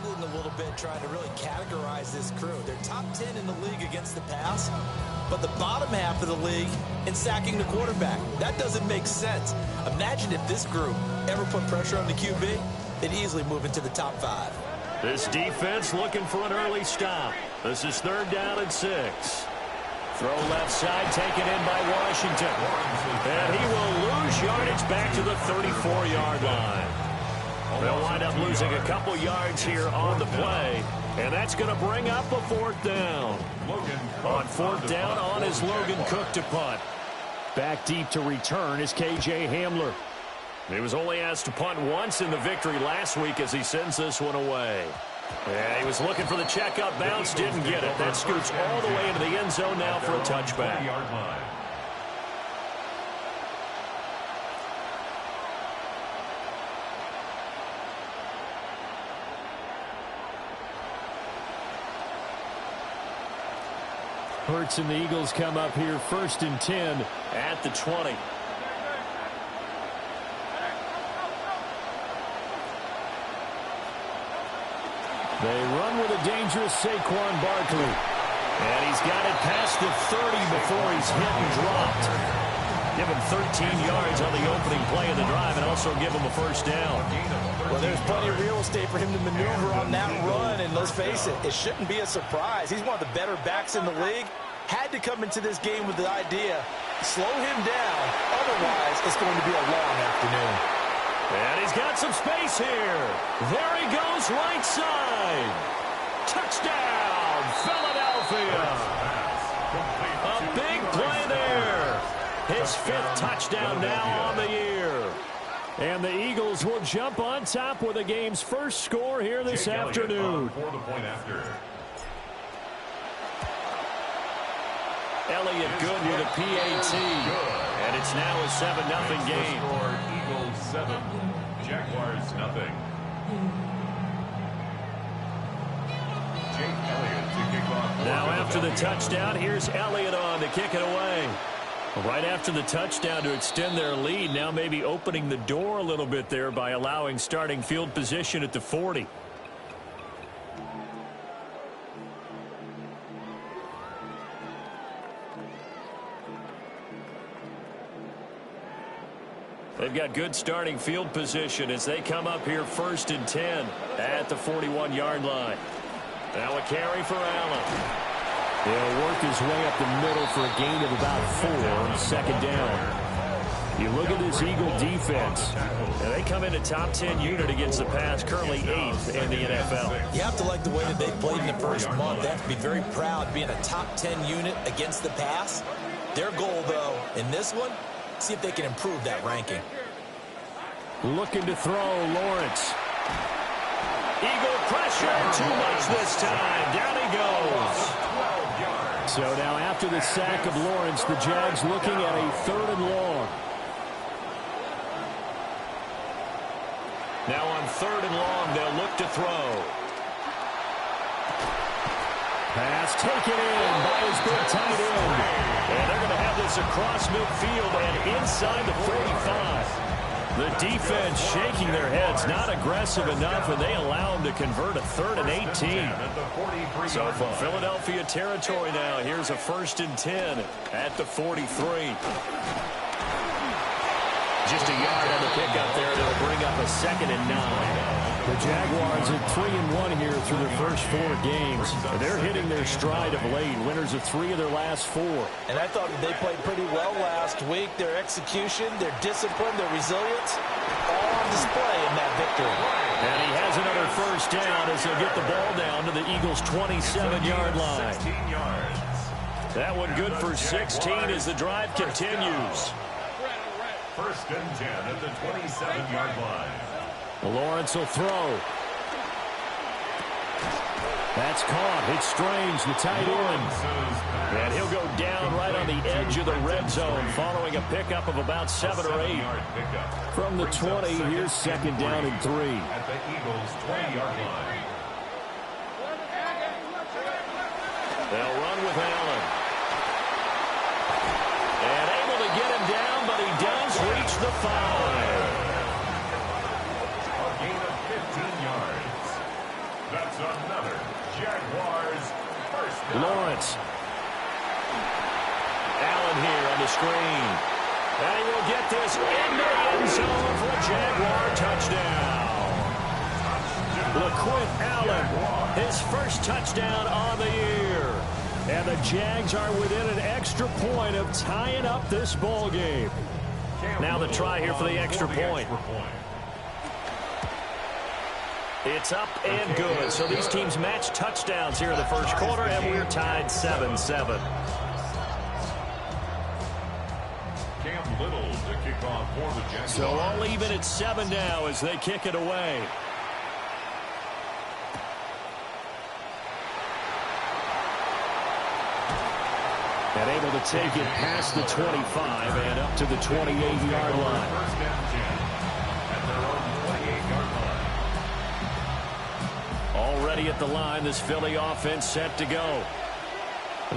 struggling a little bit trying to really categorize this crew. They're top 10 in the league against the pass, but the bottom half of the league in sacking the quarterback. That doesn't make sense. Imagine if this group ever put pressure on the QB, they'd easily move into the top 5. This defense looking for an early stop. This is 3rd down and 6. Throw left side, taken in by Washington. And he will lose yardage back to the 34-yard line. They'll wind up losing a couple yards here on the play. And that's going to bring up a 4th down. On 4th down on is Logan Cook to punt. Back deep to return is K.J. Hamler. He was only asked to punt once in the victory last week as he sends this one away. Yeah, he was looking for the checkup bounce, didn't get it. That scoots all the way into the end zone now for a touchback. Hurts and the Eagles come up here 1st and 10 at the 20. They run with a dangerous Saquon Barkley. And he's got it past the 30 before he's hit and dropped. Give him 13 yards on the opening play of the drive and also give him a 1st down. Well, there's plenty of real estate for him to maneuver on that run, and let's face it, it shouldn't be a surprise. He's one of the better backs in the league. Had to come into this game with the idea, slow him down, otherwise it's going to be a long afternoon. And he's got some space here. There he goes right side. Touchdown, Philadelphia. A big play there. His 5th touchdown now on the year. And the Eagles will jump on top with the game's first score here this afternoon. Elliott good with a PAT. And it's now a 7-0 game. Eagles 7, Jaguars nothing. Jake Elliott to kick off. Now after the touchdown, here's Elliott on to kick it away. Right after the touchdown to extend their lead, now maybe opening the door a little bit there by allowing starting field position at the 40. They've got good starting field position as they come up here 1st and 10 at the 41-yard line. Now a carry for Allen. He'll work his way up the middle for a gain of about 4 on 2nd down. You look at this Eagle defense. And they come in a top 10 unit against the pass, currently 8th in the NFL. You have to like the way that they played in the first month. They have to be very proud being a top 10 unit against the pass. Their goal, though, in this one, see if they can improve that ranking. Looking to throw, Lawrence. Eagle pressure, too much this time. Down he goes. So now after the sack of Lawrence, the Jags looking at a 3rd and long. Now on 3rd and long, they'll look to throw. Pass taken in by his big tight end. And they're going to have this across midfield and inside the 45. The defense shaking their heads, not aggressive enough, and they allow them to convert a 3rd and 18. So from Philadelphia territory now, here's a 1st and 10 at the 43. Just a yard on the pickup there. That'll bring up a 2nd and 9. The Jaguars are 3-1 here through their first 4 games. They're hitting their stride of late. Winners of 3 of their last 4. And I thought that they played pretty well last week. Their execution, their discipline, their resilience, all on display in that victory. And he has another 1st down as they'll get the ball down to the Eagles' 27-yard line. 16 yards. That one good for 16 as the drive continues. 1st and 10 at the 27-yard line. Lawrence will throw. That's caught. It's Strange, the tight end. And he'll go down right on the edge of the red zone following a pickup of about 7 or 8. From the 20, here's 2nd down and 3. At the Eagles' 20-yard line. They'll run with Allen. And able to get him down, but he does reach the 5. A gain of 15 yards. The That's another Jaguars first down. Lawrence. Allen here on the screen. And he will get this into the end zone for a Jaguar touchdown. LaQuint Allen, his first touchdown on the year. And the Jags are within an extra point of tying up this ball game. Now the try here for the extra point. It's up and good. So these teams match touchdowns here in the first quarter, and we're tied 7-7. Little to kick off for the Jaguars. So all even at 7 now as they kick it away. And able to take it past the 25 and up to the 28-yard line. First down 10 at their own 28-yard line. Already at the line, this Philly offense set to go.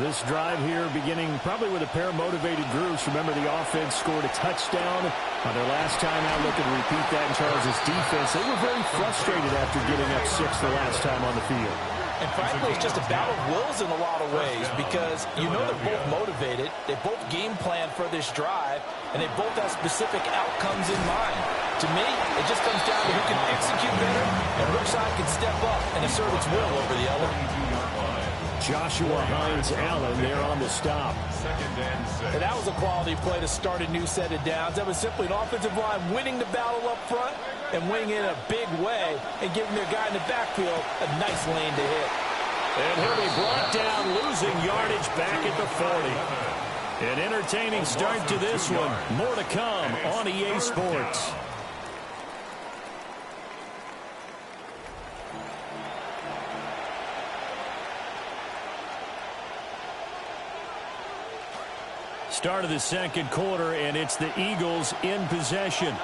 This drive here beginning probably with a pair of motivated groups. Remember, the offense scored a touchdown on their last time out. Looking to repeat that in Charles' defense. They were very frustrated after getting up 6 the last time on the field. And frankly, it's just a battle of wills in a lot of ways because you know they're both motivated. They both game plan for this drive, and they both have specific outcomes in mind. To me, it just comes down to who can execute better and which side can step up and assert its will over the other. Joshua Hines-Allen there on the stop. Second and 6. And that was a quality play to start a new set of downs. That was simply an offensive line winning the battle up front and winning it in a big way and giving their guy in the backfield a nice lane to hit. And he'll be brought down, losing yardage back at the 40. An entertaining start to this one. More to come on EA Sports. Start of the second quarter, and it's the Eagles in possession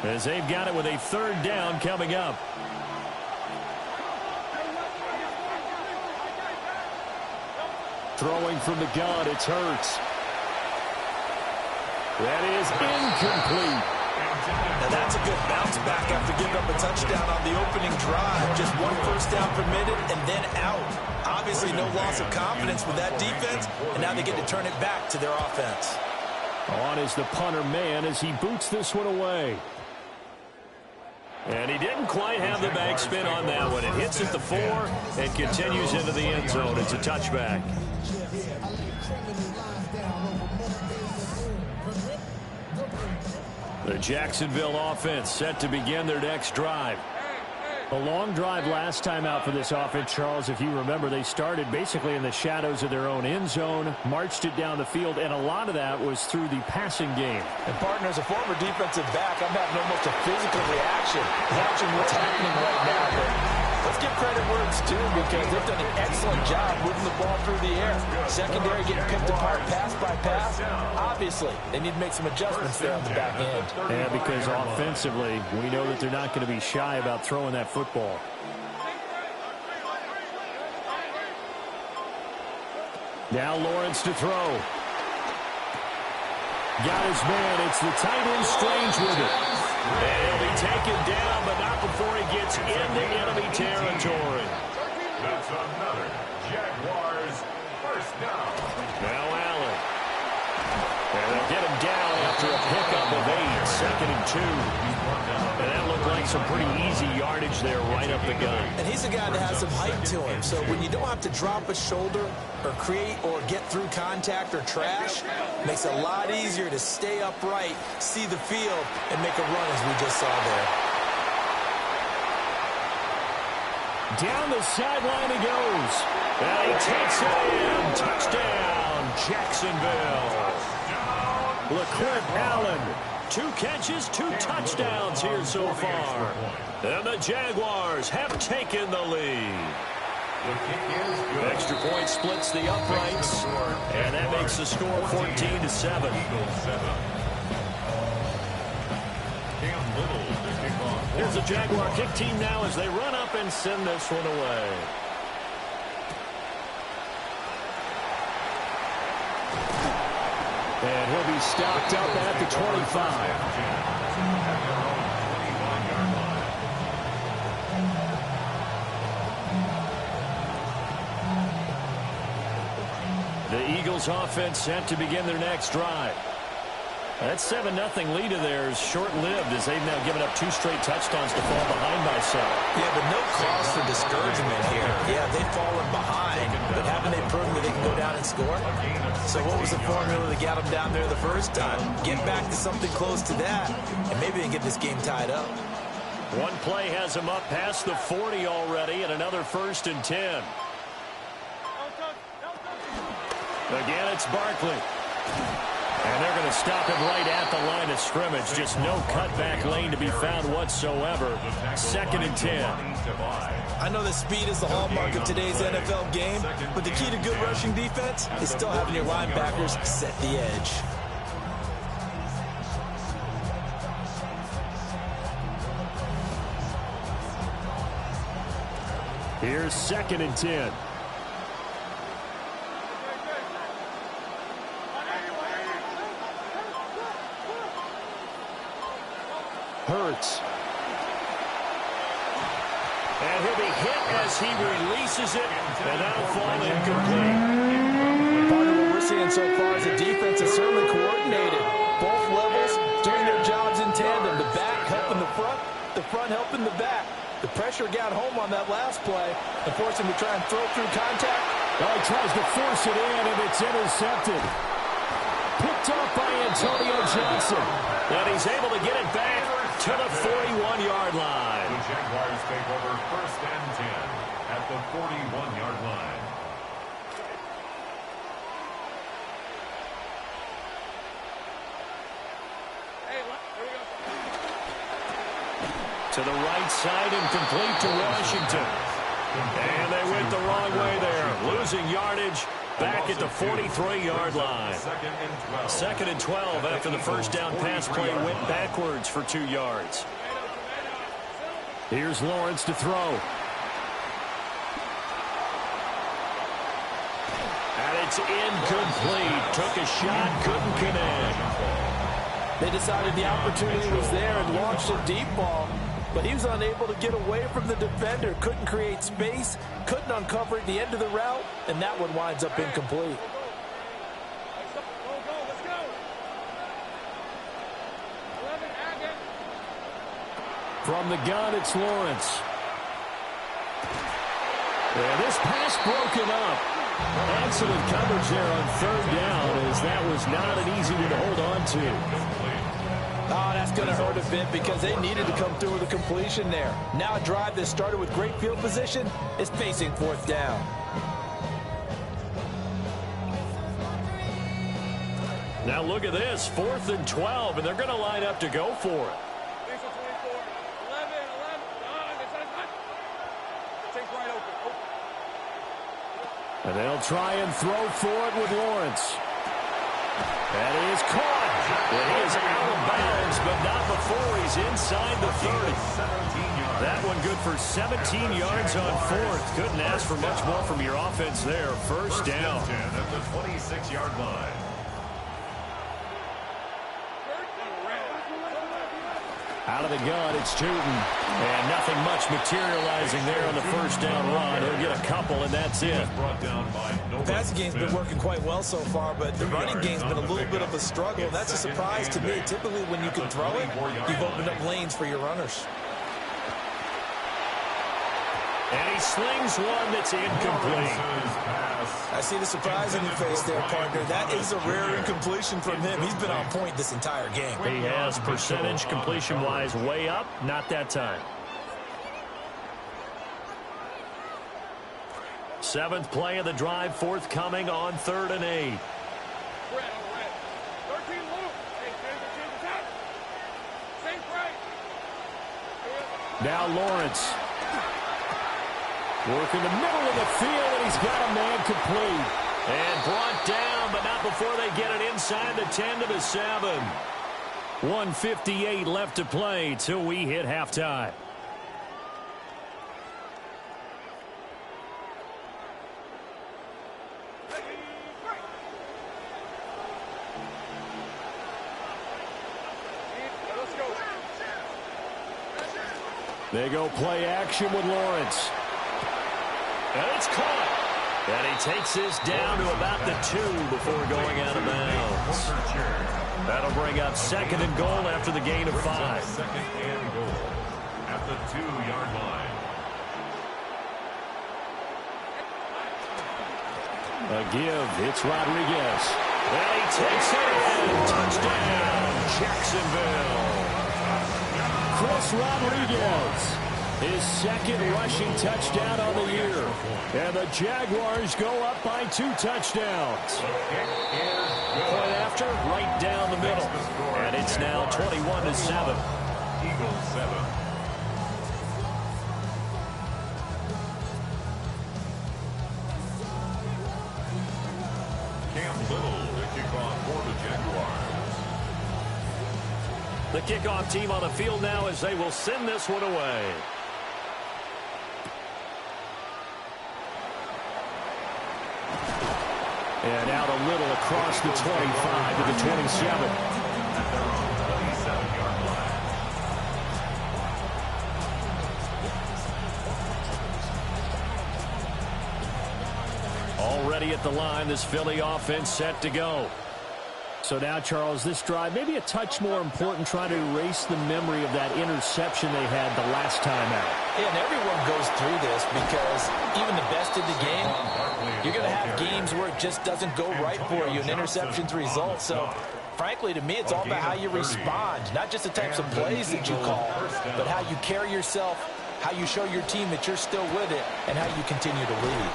as they've got it with a third down coming up. Throwing from the gun, it's Hurts. That is incomplete. Now that's a good bounce back after giving up a touchdown on the opening drive. Just one first down permitted and then out. Obviously no loss of confidence with that defense, and now they get to turn it back to their offense. On is the punter man as he boots this one away. And he didn't quite have the backspin on that one. It hits at the 4 and continues into the end zone. It's a touchback. The Jacksonville offense set to begin their next drive. A long drive last time out for this offense, Charles. If you remember, they started basically in the shadows of their own end zone, marched it down the field, and a lot of that was through the passing game. And, partner, as a former defensive back, I'm having almost a physical reaction watching what's happening right now. But let's give credit where it's due because they've done an excellent job moving the ball through the air. Secondary getting picked apart pass by pass. Obviously, they need to make some adjustments there on the back end. Yeah, because offensively, we know that they're not going to be shy about throwing that football. Now Lawrence to throw. Got his man. It's the tight end Strange with it. And he'll be taken down, but not before he gets into enemy territory. That's another Jaguars first down. Now Allen. And they'll get him down after a pickup of 8, second and 2. And that looked like some pretty easy yardage there right up the gun. And he's a guy that has some height to him. So when you don't have to drop a shoulder or create or get through contact or trash, it makes it a lot easier to stay upright, see the field, and make a run as we just saw there. Down the sideline he goes. And he takes it in. Touchdown, Jacksonville. LaQuint Allen. 2 catches, 2 touchdowns here so far. And the Jaguars have taken the lead. Extra point splits the uprights, and that makes the score 14-7. Here's the Jaguar kick team now as they run up and send this one away. And he'll be stopped up at the 25. The Eagles offense set to begin their next drive. That 7-0 lead of theirs short-lived as they've now given up 2 straight touchdowns to fall behind by 7. Yeah, but no cause for discouragement here. Yeah, they've fallen behind, but haven't they proven that they can go down and score? So what was the formula that got them down there the first time? Get back to something close to that, and maybe they can get this game tied up. One play has them up past the 40 already, and another 1st and 10. Again, it's Barkley. And they're going to stop him right at the line of scrimmage. Just no cutback lane to be found whatsoever. 2nd and 10. I know that speed is the hallmark of today's NFL game, but the key to good rushing defense is still having your linebackers set the edge. Here's 2nd and 10. Hurts. And he'll be hit as he releases it, and that'll fall incomplete. Part of what we're seeing so far is the defense is certainly coordinated. Both levels doing their jobs in tandem. The back helping the front helping the back. The pressure got home on that last play and forced him to try and throw through contact. Oh, he tries to force it in, and it's intercepted. Picked off by Antonio Johnson. And he's able to get it back to the 41-yard line. The Jaguars take over 1st and 10 at the 41-yard line. To the right side and complete to Washington. And they went the wrong way there. Losing yardage back at the 43-yard line. 2nd and 12 after the first down pass play went backwards for 2 yards. Here's Lawrence to throw. And it's incomplete. Took a shot, couldn't connect. They decided the opportunity was there and launched a deep ball, but he was unable to get away from the defender, couldn't create space, couldn't uncover at the end of the route, and that one winds up incomplete. From the gun, it's Lawrence. And this pass broken up. Excellent coverage there on 3rd down, as that was not an easy one to hold on to. Oh, that's going to hurt a bit because they needed to come through with a completion there. Now a drive that started with great field position is facing 4th down. Now look at this, 4th and 12, and they're going to line up to go for it. And they'll try and throw for it with Lawrence. That is caught. And he is out of bounds, but not before he's inside the 30. That one good for 17 yards on 4th. Couldn't ask for much more from your offense there. 1st down. At the 26-yard line. Out of the gun, it's Tootin. And nothing much materializing there on the 1st down run. He'll get a couple, and that's it. The passing game's been working quite well so far, but the running game's been a little bit of a struggle. That's a surprise to me. Typically, when you can throw it, you've opened up lanes for your runners. And he slings one that's incomplete. I see the surprise in your face there, partner. That is a rare incompletion from him. He's been on point this entire game. He has percentage completion-wise way up. Not that time. 7th play of the drive, forthcoming on 3rd and 8. Now Lawrence. Working the middle of the field, and he's got a man complete. And brought down, but not before they get it inside the 10 to the 7. 1:58 left to play till we hit halftime. They go play action with Lawrence. And it's caught. And he takes this down to about the 2 before going out of bounds. That'll bring up 2nd and goal after the gain of 5. 2nd and goal at the 2-yard line. A give. It's Rodriguez. And he takes it in. Touchdown, Jacksonville. Chris Rodriguez. His 2nd rushing touchdown on the year. And the Jaguars go up by 2 touchdowns. Point after, right down the middle. And it's now 21-7. Eagles 7. The kickoff team on the field now as they will send this one away. And out a little across the 25 to the 27. Already at the line, this Philly offense set to go. So now, Charles, this drive, maybe a touch more important, trying to erase the memory of that interception they had the last time out. Yeah, and everyone goes through this because even the best in the game, you're going to have games where it just doesn't go right for you, and interceptions result. So, frankly, to me, it's all about how you respond, not just the types of plays that you call, but how you carry yourself, how you show your team that you're still with it, and how you continue to lead.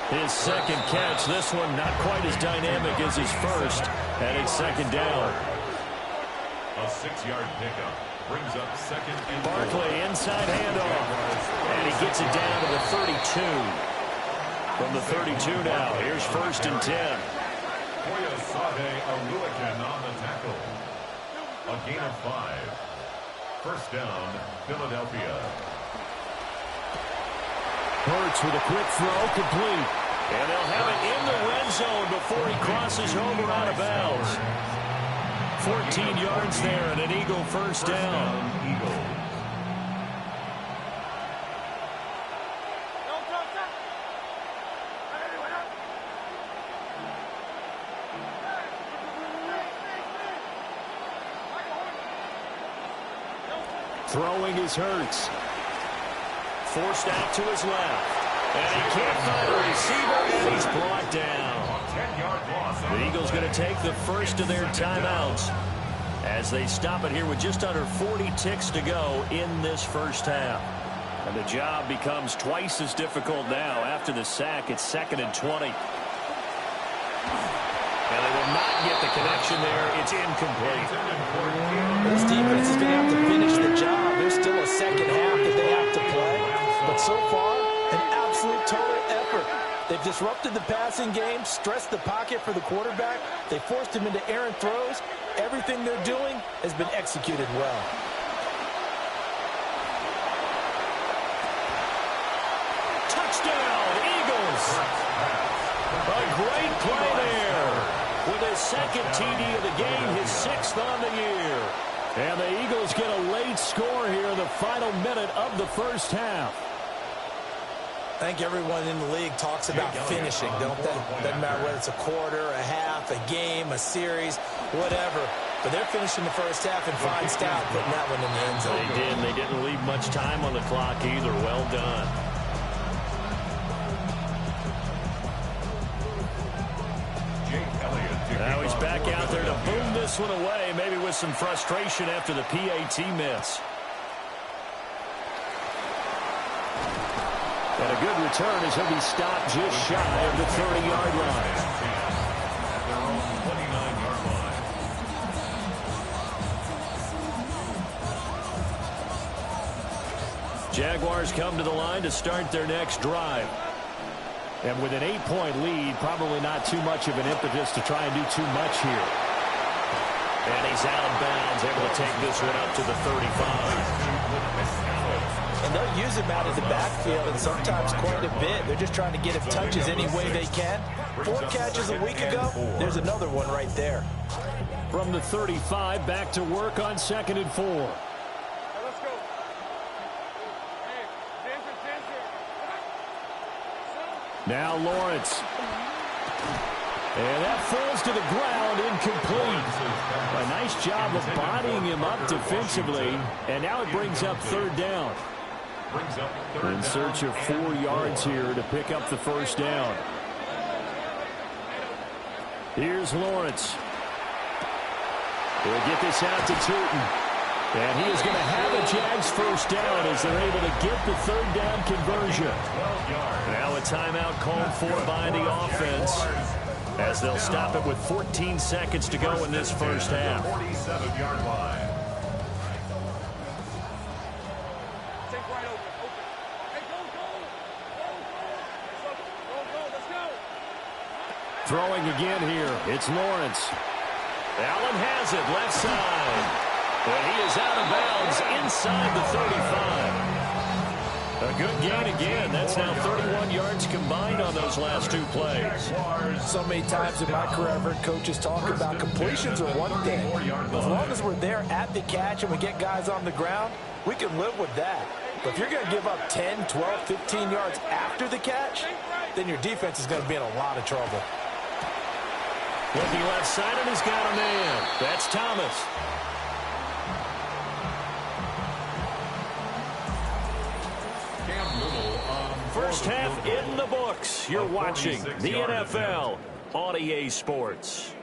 His 2nd catch, this one not quite as dynamic as his first, and it's 2nd down. A 6-yard pickup brings up 2nd and goal. Barkley inside handoff, and he gets it down to the 32. From the 32 now, here's 1st and 10. Koyasade Aluakin on the tackle. A gain of 5. 1st down, Philadelphia. Hurts with a quick throw, complete. And they'll have it in the red zone before he crosses over out of bounds. 14 yards there and an Eagle 1st down. Throwing is Hurts. Forced out to his left. And he can't find a receiver, and he's brought down. The Eagles going to take the first of their timeouts as they stop it here with just under 40 ticks to go in this first half. And the job becomes twice as difficult now after the sack. It's 2nd and 20. And they will not get the connection there. It's incomplete. This defense is going to have to finish the job. There's still a 2nd half that they have to play. But so far, an absolute total effort. They've disrupted the passing game, stressed the pocket for the quarterback. They forced him into errant throws. Everything they're doing has been executed well. Touchdown, Eagles! A great play there. With his 2nd TD of the game, his 6th on the year. And the Eagles get a late score here in the final minute of the first half. I think everyone in the league talks about finishing, don't they? Doesn't matter whether it's a quarter, a half, a game, a series, whatever. But they're finishing the first half in fine style, putting that one in the end zone. They did. They didn't leave much time on the clock either. Well done. Now he's back out there to boom this one away, maybe with some frustration after the PAT miss. And a good return as he'll be stopped just shy of the 30-yard line. Jaguars come to the line to start their next drive. And with an 8-point lead, probably not too much of an impetus to try and do too much here. And he's out of bounds, able to take this one up to the 35. And they'll use him out of the backfield, and sometimes quite a bit. They're just trying to get him touches any way they can. 4 catches a week ago, there's another one right there. From the 35, back to work on 2nd and 4. Now Lawrence. And that falls to the ground, incomplete. A nice job of bodying him up defensively. And now it brings up third down. In search of 4 yards here to pick up the first down. Here's Lawrence. He'll get this out to Tootin. And he is going to have a Jags first down as they're able to get the third down conversion. Now a timeout called for by the offense as they'll stop it with 14 seconds to go in this first half. 47-yard line. Throwing again here, it's Lawrence. Allen has it, left side. And he is out of bounds inside the 35. A good gain again. That's now 31 yards combined on those last 2 plays. So many times in my career, I've heard coaches talk about completions are one thing. As long as we're there at the catch and we get guys on the ground, we can live with that. But if you're going to give up 10, 12, 15 yards after the catch, then your defense is going to be in a lot of trouble. Looking left side, and he's got a man. That's Thomas. First half in the books. You're watching the NFL on EA Sports.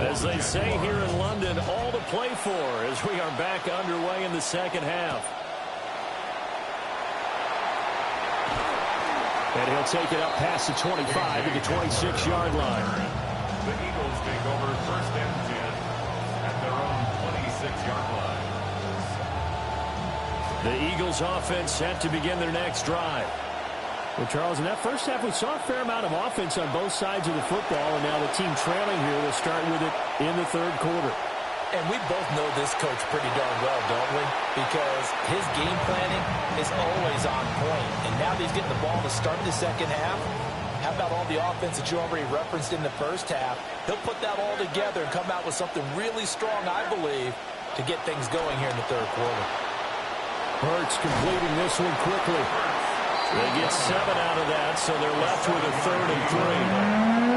As they say here in London, all to play for as we are back underway in the second half. And he'll take it up past the 25 to the 26-yard line. The Eagles take over first and 10 at their own 26-yard line. The Eagles offense set to begin their next drive. Well, Charles, in that first half, we saw a fair amount of offense on both sides of the football, and now the team trailing here will start with it in the third quarter. And we both know this coach pretty darn well, don't we? Because his game planning is always on point. And now that he's getting the ball to start the second half, how about all the offense that you already referenced in the first half? He'll put that all together and come out with something really strong, I believe, to get things going here in the third quarter. Hurts completing this one quickly. They get 7 out of that, so they're left with a 3rd and 3.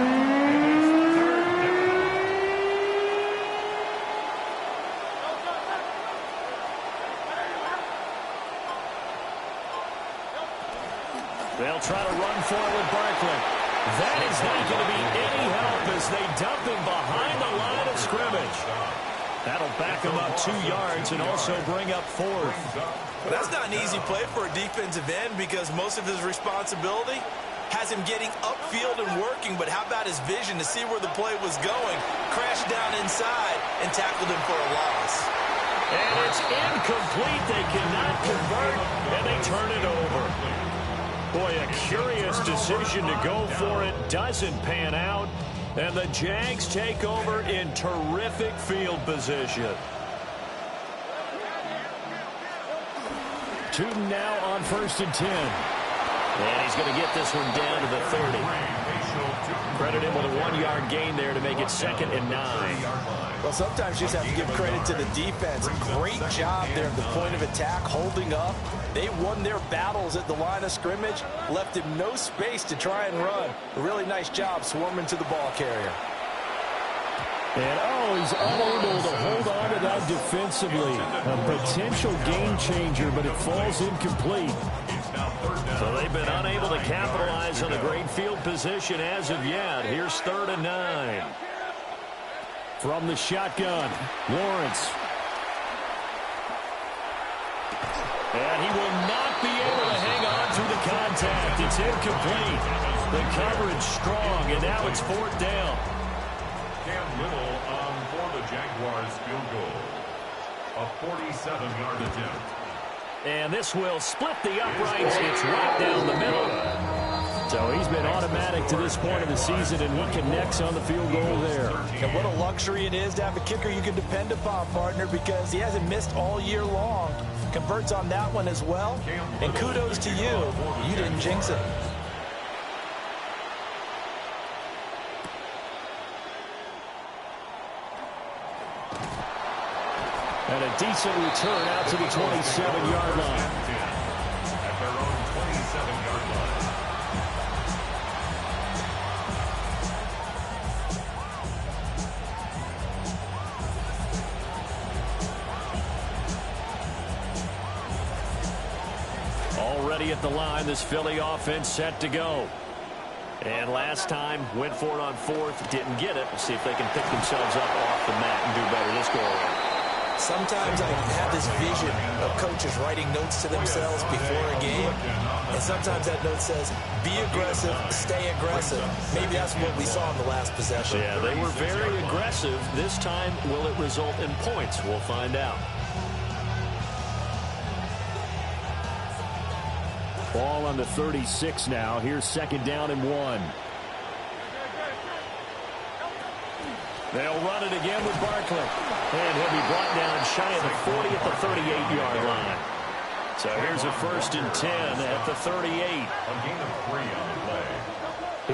They'll try to run forward Barkley. That is not going to be any help as they dump him behind the line of scrimmage. That'll back him up 2 yards and also bring up 4th. Well, that's not an easy play for a defensive end because most of his responsibility has him getting upfield and working, but how about his vision to see where the play was going, crashed down inside, and tackled him for a loss. And it's incomplete. They cannot convert, and they turn it over. Boy, a curious decision to go for it. Doesn't pan out. And the Jags take over in terrific field position. Tootin now on 1st and 10. And he's going to get this one down to the 30. Credit him with a 1-yard gain there to make it 2nd and 9. Well, sometimes you just have to give credit to the defense. Great job there at the point of attack, holding up. They won their battles at the line of scrimmage, left him no space to try and run. A really nice job swarming to the ball carrier. And, he's unable to hold on to that defensively. A potential game changer, but it falls incomplete. So they've been unable to capitalize on a great field position as of yet. Here's 3rd and 9. From the shotgun, Lawrence. And he will not be able to hang on to the contact. It's incomplete. The coverage strong, and now it's 4th down. Cam Little for the Jaguars field goal. A 47-yard attempt. And this will split the uprights. It's right down the middle. So he's been automatic to this point of the season, and he connects on the field goal there. And what a luxury it is to have a kicker you can depend upon, partner, because he hasn't missed all year long. Converts on that one as well. And kudos to you. You didn't jinx it. And a decent return out to the 27-yard line. At their own 27-yard line. Already at the line, this Philly offense set to go. And last time, went for it on fourth, didn't get it. We'll see if they can pick themselves up off the mat and do better this go around. Sometimes I have this vision of coaches writing notes to themselves before a game, and sometimes that note says, be aggressive, stay aggressive. Maybe that's what we saw in the last possession. Yeah, they were very aggressive. This time, will it result in points? We'll find out. Ball on the 36 now. Here's second down and 1. They'll run it again with Barkley. And he'll be brought down shy of the 40 at the 38-yard line. So here's a 1st and 10 at the 38. A gain of 3 on the play.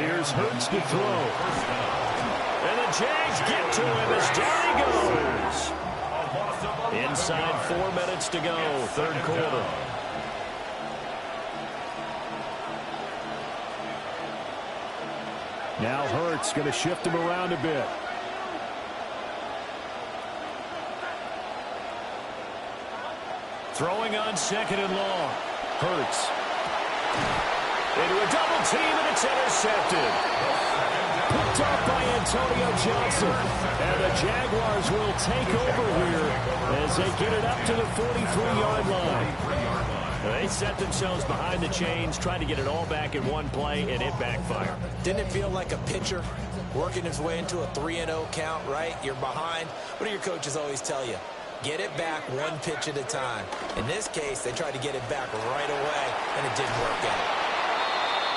Here's Hurts to throw. And the Jags get to him as down he goes. Inside 4 minutes to go, third quarter. Now Hurts going to shift him around a bit. Throwing on second and long. Hurts. Into a double team, and it's intercepted. Picked off by Antonio Johnson. And the Jaguars will take over here as they get it up to the 43-yard line. They set themselves behind the chains, trying to get it all back in one play, and it backfired. Didn't it feel like a pitcher working his way into a 3-0 count, right? You're behind. What do your coaches always tell you? Get it back one pitch at a time. In this case, they tried to get it back right away, and it didn't work out.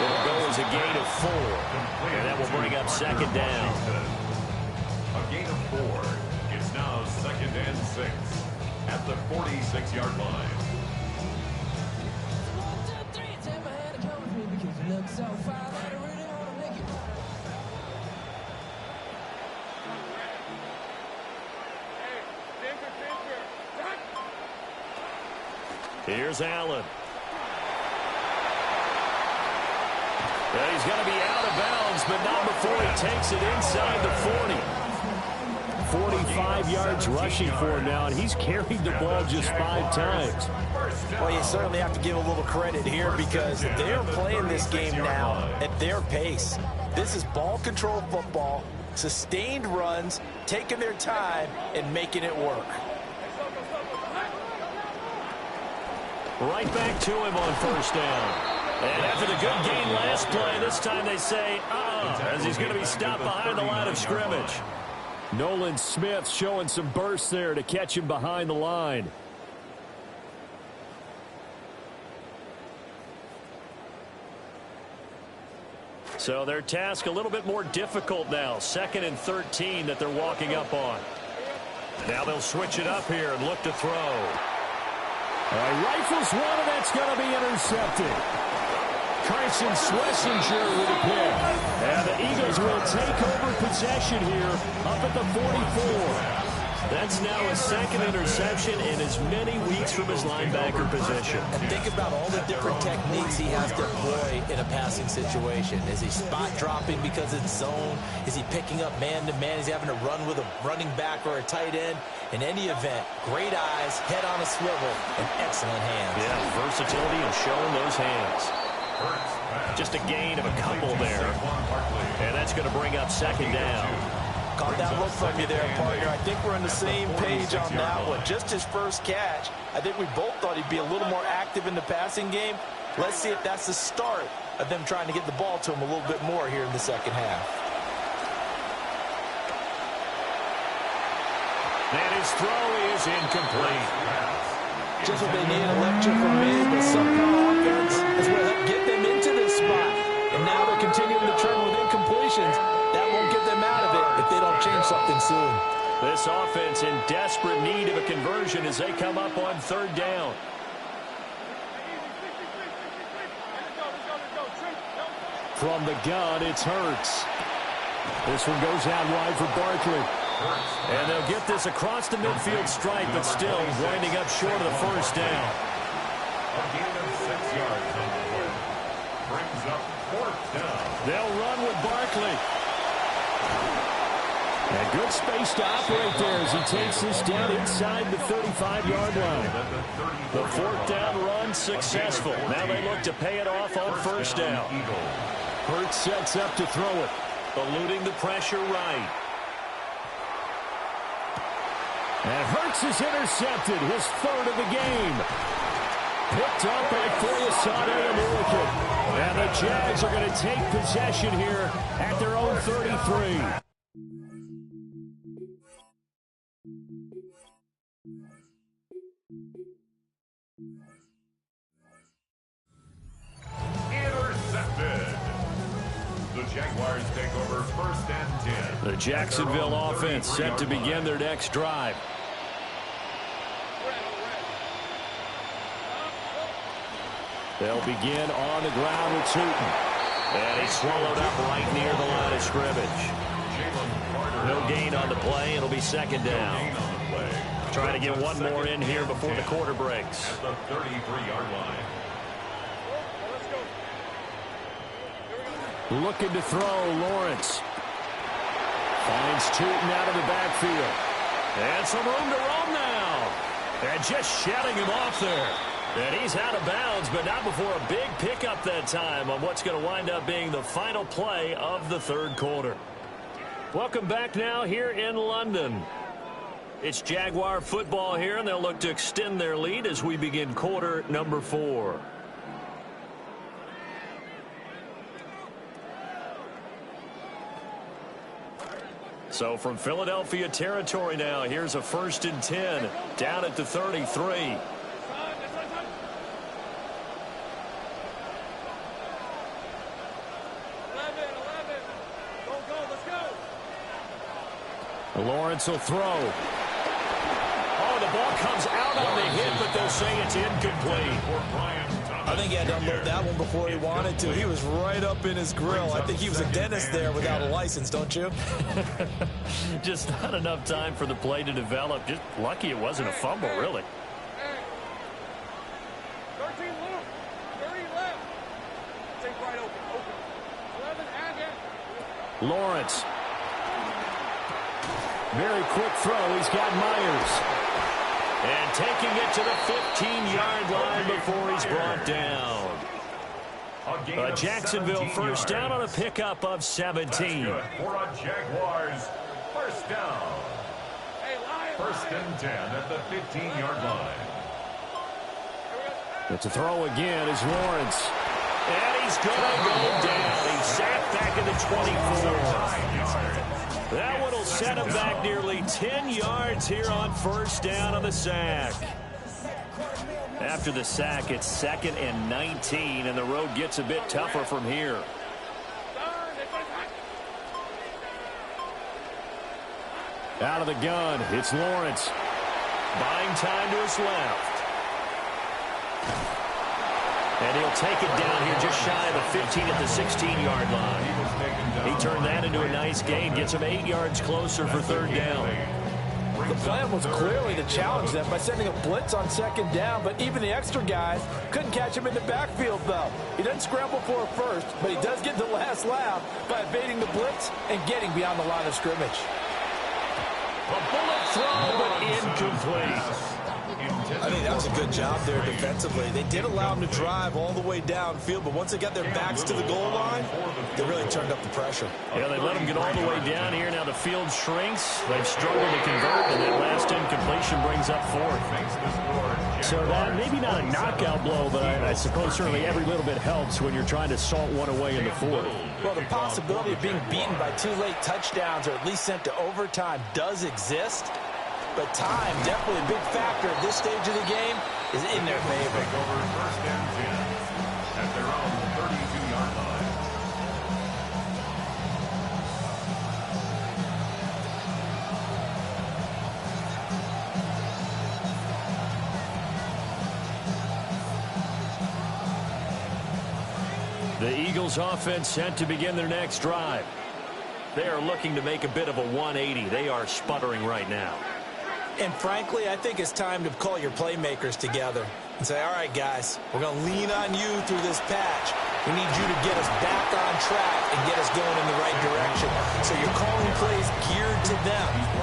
It'll go as a gain of 4, and that will bring up second down. A gain of 4. It's now second and 6 at the 46-yard line. Here's Allen. And he's going to be out of bounds, but not before he takes it inside the 40. 45 yards rushing for him now, and he's carried the ball just 5 times. Well, you certainly have to give a little credit here because they're playing this game now at their pace. This is ball control football, sustained runs, taking their time, and making it work. Right back to him on first down. And after the good gain last play, this time they say, as he's going to be stopped behind the line of scrimmage. Nolan Smith showing some burst there to catch him behind the line. So their task a little bit more difficult now. 2nd and 13 that they're walking up on. Now they'll switch it up here and look to throw. Rifles one, and that's going to be intercepted. Carson Schlesinger with a pick. And the Eagles will take over possession here up at the 44. That's now his 2nd interception in as many weeks from his linebacker position. And think about all the different techniques he has to employ in a passing situation. Is he spot dropping because it's zone? Is he picking up man-to-man? Is he having to run with a running back or a tight end? In any event, great eyes, head on a swivel, and excellent hands. Yeah, versatility and showing those hands. Just a gain of a couple there. And that's going to bring up second down. Caught that look from you there, partner. I think we're on the same page on that one. Just his first catch. I think we both thought he'd be a little more active in the passing game. Let's see if that's the start of them trying to get the ball to him a little bit more here in the second half. And his throw is incomplete. Just what they need, a lecture from me, but somehow offense is what helped get them into this spot. And now they're continuing to trend with incompletions. That won't get them out of it if they don't change something soon. This offense in desperate need of a conversion as they come up on third down. From the gun, it's Hurts. This one goes out wide for Barkley. And they'll get this across the midfield stripe, but still winding up short of the first down. A gain of 6 yards on the play. Brings up 4th down. They'll run with Barkley. And good space to operate there as he takes this down inside the 35-yard line. The 4th down run successful. Now they look to pay it off on first down. Hurts sets up to throw it. Eluding the pressure right. And Hurts is intercepted, his 3rd of the game. Picked up by Foyesade and Lurkin. And the Jags are going to take possession here at their own 33. Intercepted. The Jaguars take over 1st and 10. The Jacksonville offense set to begin their next drive. They'll begin on the ground with Tootin. And he's swallowed up right near the line of scrimmage. No gain on the play. It'll be 2nd down. Trying to get one more in here before the quarter breaks. At the 33-yard line. Looking to throw, Lawrence. Finds Tootin out of the backfield. And some room to roam now. And just shutting him off there. And he's out of bounds, but not before a big pickup that time on what's going to wind up being the final play of the 3rd quarter. Welcome back now here in London. It's Jaguar football here, and they'll look to extend their lead as we begin quarter number 4. So from Philadelphia territory now, here's a 1st and 10 down at the 33. Lawrence will throw. Oh, the ball comes out on the hit, but they'll say it's incomplete. I think he had to unload that one before he wanted to. He was right up in his grill. I think he was a dentist there without a license, don't you? Just not enough time for the play to develop. Just lucky it wasn't a fumble, really. 13 left. 30 left. Take right open. 11 and Lawrence. Very quick throw. He's got Myers. And taking it to the 15-yard line before he's brought down. A Jacksonville first down on a pickup of 17. For a Jaguars first down. 1st and 10 at the 15-yard line. It's a throw again is Lawrence. And he's going to go down. He's sacked back at the 24. That one will set him back nearly 10 yards here on first down on the sack. After the sack, it's 2nd and 19, and the road gets a bit tougher from here. Out of the gun, it's Lawrence. Buying time to his left. And he'll take it down here just shy of the 15 at the 16-yard line. He turned that into a nice gain, gets him 8 yards closer for 3rd down. The plan was clearly to challenge them by sending a blitz on 2nd down, but even the extra guys couldn't catch him in the backfield, though. He doesn't scramble for a first, but he does get the last laugh by evading the blitz and getting beyond the line of scrimmage. A bullet throw, but incomplete. I think that was a good job there defensively. They did allow them to drive all the way downfield, but once they got their backs to the goal line, they really turned up the pressure. Yeah, they let them get all the way down here. Now the field shrinks. They've struggled to convert, and that last incompletion brings up 4th. So that maybe not a knockout blow, but I suppose certainly every little bit helps when you're trying to salt one away in the 4th. Well, the possibility of being beaten by 2 late touchdowns or at least sent to overtime does exist. But time, definitely a big factor at this stage of the game, is in their favor. Take over 1st and 10 at their own 32-yard line. The Eagles offense set to begin their next drive. They are looking to make a bit of a 180. They are sputtering right now. And frankly, I think it's time to call your playmakers together and say, all right, guys, we're going to lean on you through this patch. We need you to get us back on track and get us going in the right direction. So you're calling plays geared to them.